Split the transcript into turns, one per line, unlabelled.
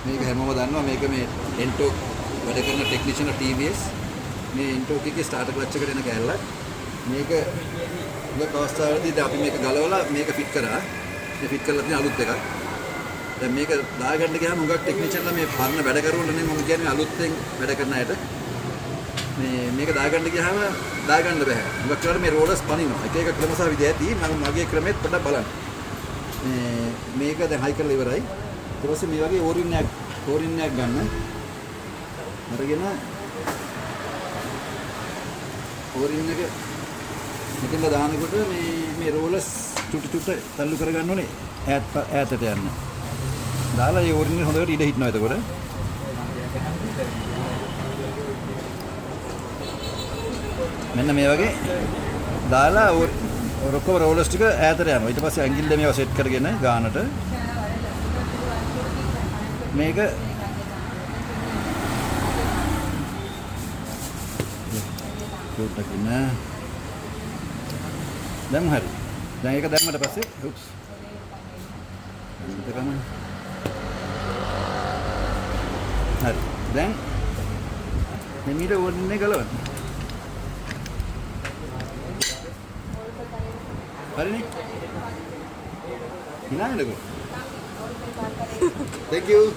මේක හැමෝම දන්නවා මේක මේ එන්ටෝක් වැඩ කරන ටෙක්නිෂියන් TVS මේ එන්ටෝක් එකේ ස්ටාර්ටර් ක්ලච් එකට එන කැල්ලක් මේක ගොඩක් අවස්ථාවලදී අපි මේක ගලවලා මේක ෆිට කරා මේ ෆිට කරලා තියෙන අලුත් එකක් දැන් මේක දාගන්න ගියාම හුඟක් ටෙක්නිෂියන්ලා මේ පරණ වැඩ කරුවොත් නේ මම කියන්නේ අලුත්ෙන් වැඩ කරන අයට මේක දාගන්න ගියාම දාගන්න බෑ හුඟක් වෙලාවට මේ රෝලර්ස් පනිනවා එක එක ක්‍රම සහ විදි ඇති මම මගේ ක්‍රමෙත් පොඩ්ඩක් බලන්න මේක දැන් හයි කරලා ඉවරයි ඊට පස්සේ මේ වගේ ඕරින් එකක් ගන්න අරගෙන ඕරින් එක මෙතන දානකොට මේ රෝලර්ස් චුට්ටු තල්ලු කරගන්න ඕනේ ඈතට යන්න. දාලා ඒ ඕරින් එක හොඳට ඉඩ හිටනවා එතකොට. මෙන්න මේ වගේ දාලා ඔක්කොම රෝලර්ස් ටික ඈතට යනවා. ඊට පස්සේ ඇඟිල්ල මේවා සෙට් කරගෙන ගානට මේක චුට්ටකින් දැන් හරි. දැන් ඒක දැම්මට පස්සේ උප්ස්. හරි. දැන් මෙමීට ඕනේ ගලවන්න. හරිනේ. හිනාන්නකෝ. Thank you.